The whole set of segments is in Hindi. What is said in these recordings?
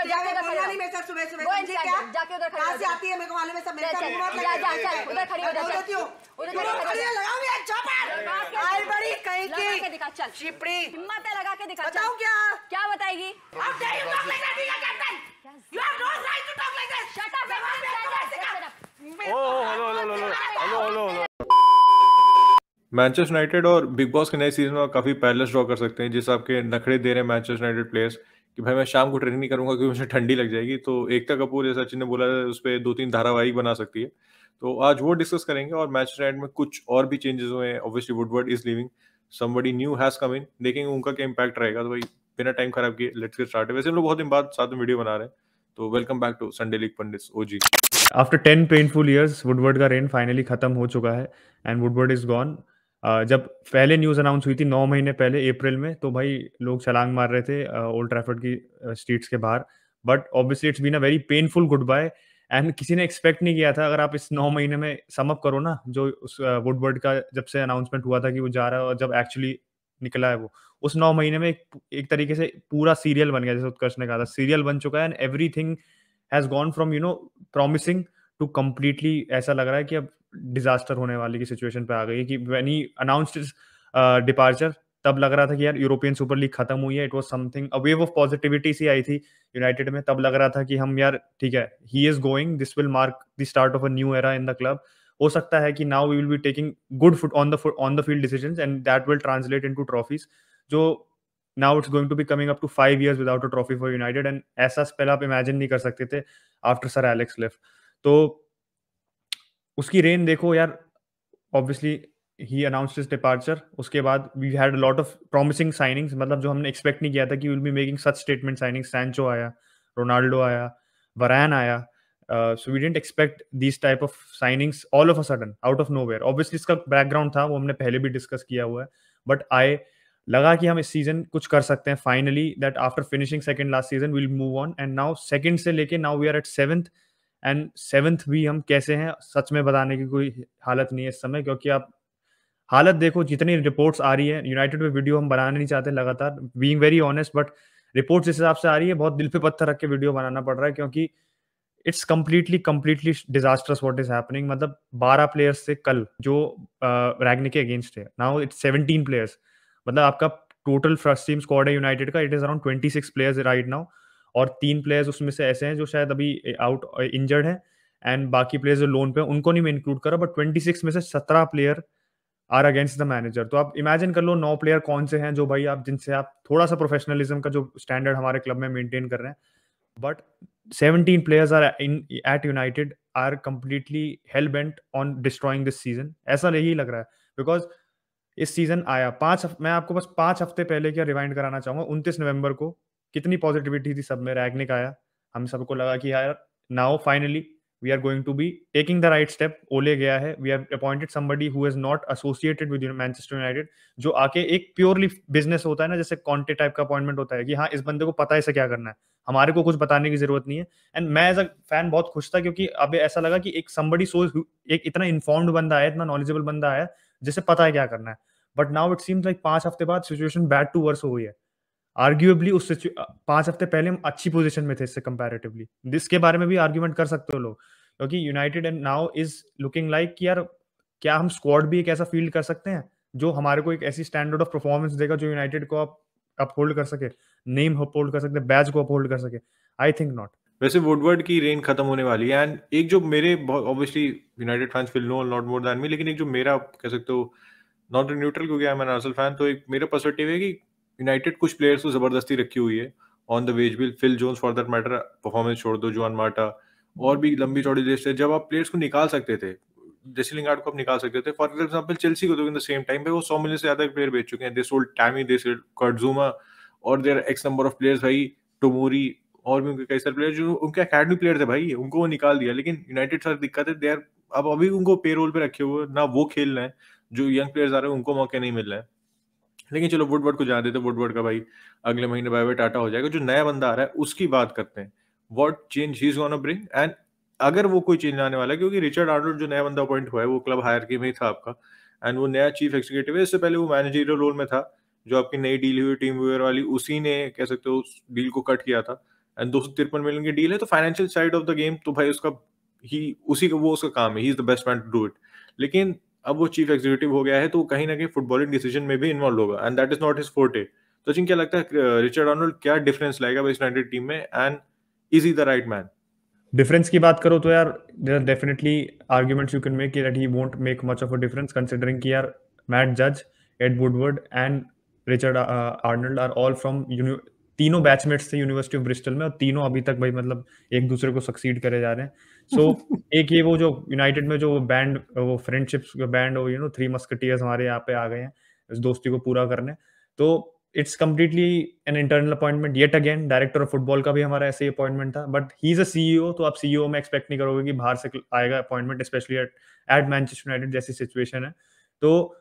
जाके बोलना नहीं मेरे साथ सुबह सुबह, समझी क्या? जाके उधर खड़ी कहाँ से आती है मेरे को मालूम है सब, मेरे साथ मुंह मत लगा। उधर खड़ी हो जा, उधर खड़ी है, लगाओ ये चौपड़। आई बड़ी कहीं लगा के की दिखा, चल चिपड़ी। हिम्मत है, लगा के दिखा। बताऊं क्या? क्या बताएगी? How dare you talk like that, being a captain? You have no right to talk like that. Shut up, shut up. Hello. Manchester United और बिग बॉस के नए सीजन में आप काफ़ी पैरेलल्स ड्रॉ कर सकते हैं, जिस आपके नखरे दे रहे हैं मैनचेस्टर यूनाइटेड प्लेयर्स कि भाई मैं शाम को ट्रेनिंग नहीं करूंगा क्योंकि मुझे ठंडी लग जाएगी। तो एकता कपूर, जैसा सचिन ने बोला, उस पर 2-3 धारावाहिक बना सकती है। तो आज वो डिस्कस करेंगे। और मैनचेस्टर यूनाइटेड में कुछ और भी चेंजेस हुए हैं। Obviously Woodward is leaving, somebody new has come in, देखेंगे उनका क्या इंपैक्ट रहेगा। तो भाई बिना टाइम खराब किए लेट्स गेट स्टार्टेड। वैसे हम लोग बहुत दिन बाद साथ में वीडियो बना रहे हैं, तो welcome back to Sunday league pundits OG. After 10 painful years Woodward का रेन फाइनली खत्म हो चुका है एंड वुडवर्ड इज गॉन। जब पहले न्यूज़ अनाउंस हुई थी 9 महीने पहले अप्रैल में, तो भाई लोग छलांग मार रहे थे ओल्ड ट्रैफर्ड की स्ट्रीट्स के बाहर। But obviously it's been a very painful goodbye and किसी ने एक्सपेक्ट नहीं किया था। अगर आप इस 9 महीने में सम अप करो ना, जो उस वुडवर्ड का जब से अनाउंसमेंट हुआ था कि वो जा रहा है और जब एक्चुअली निकला है वो, उस 9 महीने में एक तरीके से पूरा सीरियल बन गया, जैसे उत्कर्ष ने कहा था, सीरियल बन चुका है and everything has gone from promising to completely ऐसा लग रहा है कि अब डिजास्टर होने वाली की सिचुएशन पे आ गई है। कि व्हेन ही अनाउंस्ड डिपार्चर, तब लग रहा था कि यार यूरोपियन सुपर लीग खत्म हुई है, it was something, a wave of positivity सी आई थी यूनाइटेड में। तब लग रहा था कि हम यार ठीक है, he is going, this will mark the start of a new era in the club. हो सकता है कि now we will be taking good foot on the field decisions and that will translate into trophies. जो now it's going to be coming up to 5 years without a trophy for United and ऐसा स्पेल आप इमेजिन नहीं कर सकते थे आफ्टर सर एलेक्स लेफ्ट। तो उसकी रेन देखो यार, ऑब्वियसली ही अनाउंस्ड हिज डिपार्चर। उसके बाद we had a lot of promising signings, मतलब जो हमने एक्सपेक्ट नहीं किया था कि will be making such statement signings. Sancho आया, रोनाल्डो आया, वरैन आया। So we didn't expect these type of signings all of a sudden out of nowhere. Obviously इसका बैकग्राउंड था, वो हमने पहले भी डिस्कस किया हुआ है, बट आई लगा कि हम इस सीजन कुछ कर सकते हैं finally, that after finishing second last season will move on and now second से लेके now we are at 7th and 7th भी हम कैसे हैं सच में बताने की कोई हालत नहीं है इस समय। क्योंकि आप हालत देखो, जितनी रिपोर्ट्स आ रही है, यूनाइटेड पे वीडियो हम बनाना नहीं चाहते लगातार, being very honest, but reports जिस हिसाब से आ रही है बहुत दिल पे पत्थर रख के वीडियो बनाना पड़ रहा है, क्योंकि it's completely disasters what is happening. मतलब 12 प्लेयर्स से कल जो रैग्निक के अगेंस्ट है, नाउ इट्स 17 प्लेयर्स। मतलब आपका टोटल फर्स्ट टीम स्क्वाड है यूनाइटेड का, it is around 26 players right now. और 3 प्लेयर्स उसमें से ऐसे हैं जो शायद अभी आउट इंजर्ड हैं एंड बाकी प्लेयर्स जो लोन पे हैं उनको नहीं मैं इंक्लूड कर रहा, बट 26 में से 17 player are against the manager. तो आप इमेजिन कर लो 9 प्लेयर कौन से हैं जो भाई आप जिनसे आप थोड़ा सा प्रोफेशनलिज्म का जो स्टैंडर्ड हमारे क्लब में मेंटेन कर रहे हैं, but 17 players are in at United are completely hell bent on destroying this season। ऐसा यही लग रहा है बिकॉज इस सीजन आया मैं आपको बस 5 हफ्ते पहले क्या रिवाइंड कराना चाहूंगा। 29 नवंबर को कितनी पॉजिटिविटी थी सब में, रैग्निक आया, हम सबको लगा कि यार now finally we are going to be taking the right step. Ole गया है, we have appointed somebody who is not associated with Manchester United, जो आके एक प्योरली बिजनेस होता है ना, जैसे कॉन्टे टाइप का अपॉइंटमेंट होता है कि हाँ इस बंदे को पता है इसे क्या करना है, हमारे को कुछ बताने की जरूरत नहीं है। एंड मैं एज अ फैन बहुत खुश था क्योंकि अब ऐसा लगा कि एक समबडी एक इतना इन्फॉर्म्ड बंदा है, इतना नॉलेजेबल बंदा है जिसे पता है क्या करना है। But now it seems like 5 हफ्ते बाद सिचुएशन बैड टू वर्स हो गई है। आर्ग्यूएबली उस 5 हफ्ते पहले हम अच्छी पोजीशन में थे इससे कंपैरेटिवली, इसके बारे में भी आर्ग्यूमेंट कर सकते हो लोग, क्योंकि United and now is looking like कि यार क्या हम स्क्वाड भी एक ऐसा फील्ड कर सकते हैं जो हमारे को एक ऐसी स्टैंडर्ड ऑफ परफॉर्मेंस देगा जो यूनाइटेड को आप अपहोल्ड कर सके, नेम अपहोल्ड कर सकते, बैच को अपहोल्ड कर सके। I think not. वैसे वुडवर्ड की रेन खत्म होने वाली है एंड एक जो मेरे obviously United fans will know not more than me, लेकिन एक जो मेरा कह सकते हो नॉट न्यूट्रल क्योंकि I am an Arsenal fan, तो एक मेरा पर्सपेक्टिव है कि यूनाइटेड कुछ प्लेयर्स को जबरदस्ती रखी हुई है on the wage bill. Phil Jones for that matter, performance छोड़ दो, जुआन मार्टा, और भी लंबी चौड़ी लिस्ट है। जब आप प्लेयर्स को निकाल सकते थे, जैसे लिंगार्ड को आप निकाल सकते थे, फॉर एग्जांपल चेल्सी को तो इन द सेम टाइम पे वो 100 मिलियन से ज्यादा प्लेयर बेच चुके हैं। They sold Tammy, they sold Kurt Zouma, और their ex number of players भाई, टोमोरी, और भी उनके कई सारे प्लेयर जो उनके अकेडमी प्लेयर थे भाई, उनको वो निकाल दिया। लेकिन यूनाइटेड सारी दिक्कत है, दे आर अब अभी उनको पेरोल पे रखे हुए ना, वो खेल रहे हैं, जो यंग प्लेयर्स आ रहे हैं उनको मौके नहीं मिल रहे हैं। लेकिन चलो वुडवर्ड को जाने देते, वुडवर्ड का भाई अगले महीने बाय बाय टाटा हो जाएगा। जो नया बंदा आ रहा है उसकी बात करते हैं, what change he is gonna bring, and अगर वो कोई चेंज आने वाला है, क्योंकि रिचर्ड आर्नोल्ड जो नया बंदा अपॉइंट हुआ है वो क्लब हायरकी में ही था आपका, एंड वो नया चीफ एग्जीक्यूटिव है। इससे पहले वो मैनेजरियल रोल में था, जो आपकी नई डील हुई टीम व्यूअर वाली, उसी ने कह सकते हो उस डील को कट किया था। एंड 253 मिलियन की डील है, तो financial side of the game तो भाई उसका उसका काम है, he is the best man to do it. लेकिन अब वो चीफ एग्जीक्यूटिव हो गया है, तो कहीं ना कहीं फुटबॉलिंग डिसीजन में भी इन्वॉल्व होगा, and that is not his forte. तो जिन क्या लगता है रिचर्ड आर्नोल्ड क्या डिफरेंस लाएगा वेस्ट यूनाइटेड टीम में, and is he the right man? Difference की बात करो तो यार there are definitely arguments you can make that he won't make much of a difference, considering कि यार मैट जज, Ed Woodward and Richard Arnold are all from तीनों बैचमेट्स थे यूनिवर्सिटी ऑफ ब्रिस्टल में, और तीनों अभी तक भाई मतलब एक दूसरे को सक्सीड करे जा रहे हैं। सो एक ये वो जो यूनाइटेड में जो बैंड, वो फ्रेंडशिप्स का बैंड, वो थ्री मस्कटियर्स हमारे यहाँ पे आ गए हैं इस दोस्ती को पूरा करने। तो it's completely an internal appointment yet again. Director of football का भी हमारा ऐसे ही अपॉइंटमेंट था, but he is a CEO, तो आप सीईओ में एक्सपेक्ट नहीं करोगे कि बाहर से आएगा appointment, specially at Manchester United जैसी सिचुएशन है। तो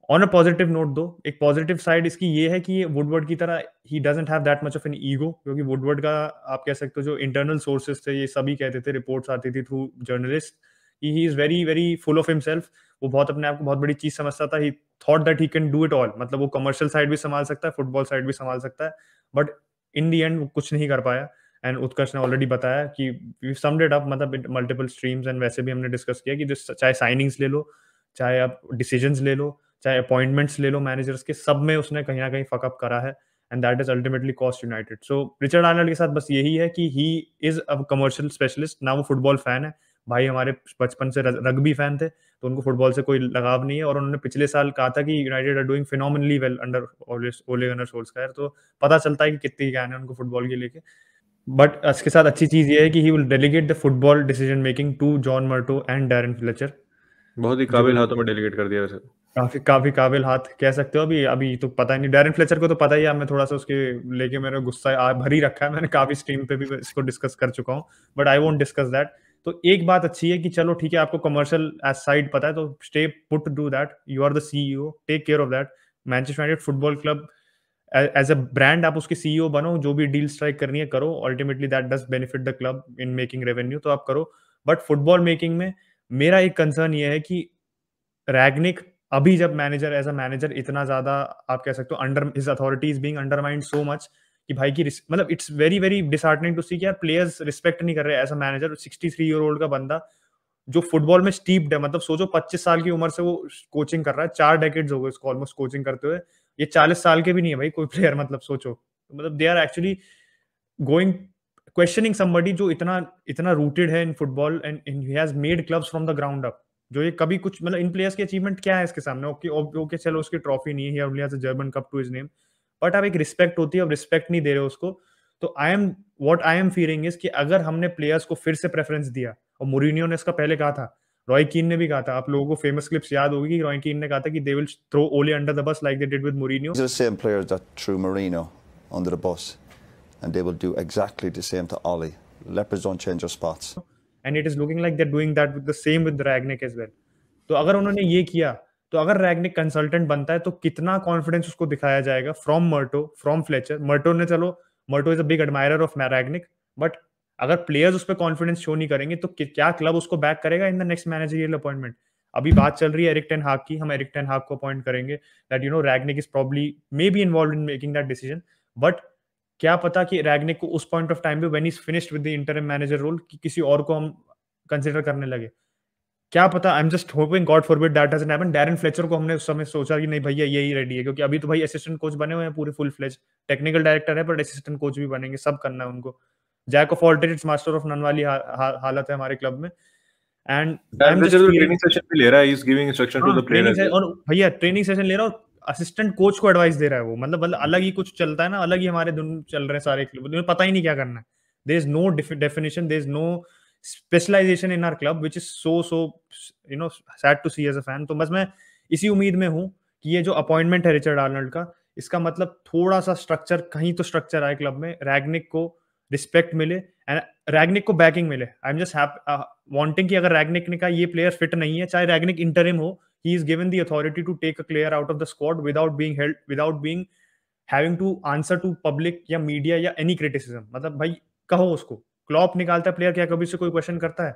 ऑन अ पॉजिटिव नोट दो, एक पॉजिटिव साइड इसकी ये है कि वुडवर्ड की तरह he doesn't have that much of an ego, क्योंकि वुडवर्ड का आप कह सकते हो जो इंटरनल सोर्सेज थे ये सभी कहते थे, रिपोर्ट्स आती थी through journalist, he is very very full of himself. वो बहुत अपने आप को बहुत बड़ी चीज समझता था, ही thought that he can do it all, मतलब वो कमर्शियल साइड भी संभाल सकता है, फुटबॉल साइड भी संभाल सकता है, बट इन दी एंड वो कुछ नहीं कर पाया। एंड उत्कर्ष ने ऑलरेडी बताया कि वी समड इट अप, मतलब मल्टीपल स्ट्रीम्स, एंड वैसे भी हमने डिस्कस किया कि जो चाहे साइनिंग्स ले लो, चाहे आप डिसीजंस ले लो, चाहे अपॉइंटमेंट्स ले लो मैनेजर्स के, सब में उसने कहीं ना कहीं फकअप करा है, and that is ultimately cost United. So Richard Arnold के साथ बस यही है कि he is a commercial specialist, ना वो फुटबॉल फैन है। भाई हमारे बचपन से रग्बी फैन थे, तो उनको फुटबॉल से कोई लगाव नहीं है, और उन्होंने पिछले साल कहा था कि United are doing phenomenally well under Ole Gunnar सोल्सकायर, तो पता चलता है कि कितनी ज्ञान है उनको फुटबॉल के लेके। बट इसके साथ अच्छी चीज ये है कि he will delegate the football decision making to John Murtough and Darren Fletcher. बहुत ही काबिल हाथों में डेलीगेट कर दिया वैसे। काफी काबिल हाथ कह सकते हो। अभी तो पता नहीं, डैरेन फ्लेचर को तो पता ही है, मैं थोड़ा सा उसके लेके मेरा गुस्सा भर ही रखा है, मैंने काफी स्ट्रीम पे भी इसको डिस्कस कर चुका हूँ, but I won't discuss that. तो एक बात अच्छी है कि चलो ठीक है, आपको कमर्शियल एज साइड पता है, तो stay put to do that, you are the CEO, take care of that. Manchester United football club as a brand आप उसके सीईओ बनो, जो भी डील स्ट्राइक करनी है करो, ultimately that does benefit the club in making revenue, तो आप करो। बट फुटबॉल मेकिंग में मेरा एक कंसर्न ये है कि रैग्निक अभी जब मैनेजर एज अ मैनेजर इतना ज्यादा आप कह सकते हो under his authority is being undermined so much कि भाई की मतलब it's very very disheartening to see कि यार प्लेयर्स रिस्पेक्ट नहीं कर रहे as a manager. 63 year old का बंदा जो फुटबॉल में स्टीप्ड है, मतलब सोचो 25 साल की उम्र से वो कोचिंग कर रहा है, 4 डेकेड्स हो गए उसको ऑलमोस्ट कोचिंग करते हुए। ये 40 साल के भी नहीं है भाई कोई प्लेयर, मतलब सोचो, मतलब they are actually going questioning somebody जो इतना इतना रूटेड है in football, and he has made clubs from the ground up, जो ये कभी कुछ मतलब इन प्लेयर्स की अचीवमेंट क्या है इसके सामने। ओके चलो उसकी ट्रॉफी नहीं है, he only has a German cup to his name, but अब एक रिस्पेक्ट होती है, अब रिस्पेक्ट नहीं दे रहे उसको। तो what I am feeling is कि अगर हमने प्लेयर्स को फिर से प्रेफरेंस दिया, और मोरिनियो ने इसका पहले कहा था, रॉय कीन ने भी कहा था, आप लोगों को फेमस क्लिप्स याद होगी कि रॉय कीन ने कहा था कि दे विल थ्रो ओले under the bus like they did with Mourinho. These are the same players that threw Mourinho under the bus, and they will do exactly the same to Ollie. Lepers don't change their spots. And it is looking like they're doing that with the same with Rangnick as well. तो अगर उन्होंने ये किया, तो अगर रैग्निक कंसल्टेंट बनता है तो कितना कॉन्फिडेंस उसको दिखाया जाएगा from Murtough, from Fletcher. Murtough is a big admirer of Rangnick, but अगर प्लेयर्स उस पर कॉन्फिडेंस शो नहीं करेंगे तो क्या क्लब उसको बैक करेगा इन द नेक्स्ट मैनेजरियल अपॉइंटमेंट। अभी बात चल रही है एरिक टेन हाग की, हम एरिक टेन हाग को अपॉइंट करेंगे, that Rangnick is probably may be involved in making that decision, but क्या पता कि रैग्निक को उस पॉइंट ऑफ टाइम पे when he is finished with the interim manager role किसी और को हम कंसिडर करने लगे, क्या पता। I am just hoping God forbid that doesn't happen. Darren Fletcher को हमने उस समय सोचा कि नहीं भैया यही रेडी है, क्योंकि अभी तो भाई असिस्टेंट कोच बने हुए हैं पूरे फुल फ्लेज, टेक्निकल डायरेक्टर है पर असिस्टेंट कोच भी बनेंगे, सब करना है उनको। Jack of all trades master of none वाली हालत है हमारे क्लब में। एंड ट्रेनिंग सेशन भी ले रहा है, he is giving instruction to the players, और भैया ट्रेनिंग सेशन ले रहा है और असिस्टेंट कोच को एडवाइस दे रहा है वो, मतलब अलग ही कुछ चलता है ना, अलग ही हमारे दिन चल रहे हैं सारे क्लब, उन्हें पता ही नहीं क्या करना है। There is no definition, there is no specialization in our club, which is so sad to see as a fan. तो बस मैं इसी उम्मीद में हूं कि ये जो अपॉइंटमेंट है रिचर्ड आर्नल्ड का, इसका मतलब थोड़ा सा स्ट्रक्चर, कहीं तो स्ट्रक्चर आए क्लब में, रैग्निक को रिस्पेक्ट मिले एंड रैग्निक को बैकिंग मिले। आई एम जस्ट वांटिंग कि अगर रैग्निक ने कहा ये प्लेयर फिट नहीं है, चाहे रैग्निक इंटरिम हो, he is given the authority to take a player out of the squad without being having to answer to public या media या any criticism। मतलब भाई कहो उसको, क्लॉप निकालता है प्लेयर, क्या कभी से कोई क्वेश्चन करता है?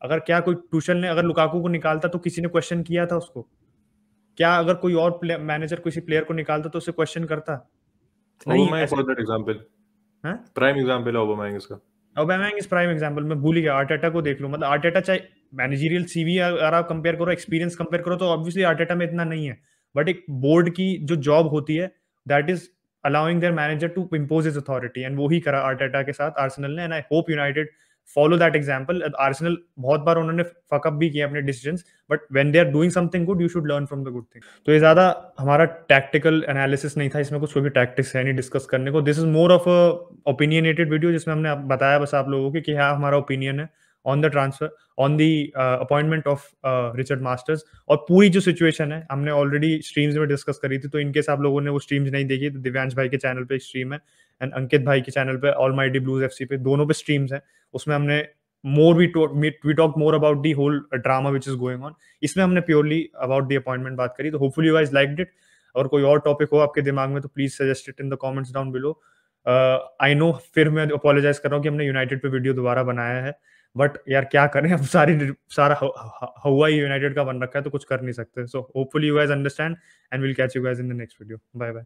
अगर क्या कोई टूशल ने अगर लुकाकू को निकालता तो किसी ने क्वेश्चन किया था उसको? क्या अगर कोई और मैनेजर किसी प्लेयर को निकालता तो उसे क्वेश्चन करता? नहीं। फॉर दैट एग्जांपल हाँ प्राइम एग्जांपल है ओबामेंग इसका। Aubameyang is prime example. मैं भूल ही गया, आर्टेटा को देख लो, मतलब आर्टेटा चाहे मैनेजरियल सीवी अगर आप कंपेयर करो, एक्सपीरियंस कंपेयर करो, तो ऑब्वियसली आर्टेटा में इतना नहीं है, बट एक बोर्ड की जो जॉब होती है that is allowing their manager to impose his authority, and वो ही करा आर्टेटा के साथ आर्सेनल ने, and I hope United follow that example. Arsenal बहुत बार उन्होंने फकअप भी किए अपने decisions, but when they are doing something good you should learn from the good thing. तो ये ज्यादा हमारा टैक्टिकल एनालिसिस नहीं था, इसमें कुछ कोई भी टैक्टिक्स है नहीं डिस्कस करने को। This is more of a opinionated video, जिसमें हमने बताया बस आप लोगों को कि हाँ हमारा ओपिनियन है on the transfer, on the appointment of Richard masters, और पूरी जो सिचुएशन है हमने ऑलरेडी स्ट्रीम्स में डिस्कस करी थी। तो इनकेस आप लोगों ने वो स्ट्रीम्स नहीं देखी तो दिव्यांश भाई के चैनल पे एक स्ट्रीम है, एंड अंकित भाई के चैनल पे ऑलमाइटी ब्लूज एफसी पे, दोनों पे स्ट्रीम्स है। उसमें हमने we talk more about the whole drama which is going on. इसमें हमने purely about the appointment बात करी। तो hopefully you guys liked it। और कोई और टॉपिक हो आपके दिमाग में तो please suggest it in the comments down below. I know फिर मैं अपोलोजाइज कर रहा हूँ कि हमने यूनाइटेड पे वीडियो दोबारा बनाया है, बट यार क्या करें, अब सारा हवा ही यूनाइटेड का बन रखा है, तो कुछ कर नहीं सकते। So hopefully you guys understand, and will catch you guys in the next video. Bye bye.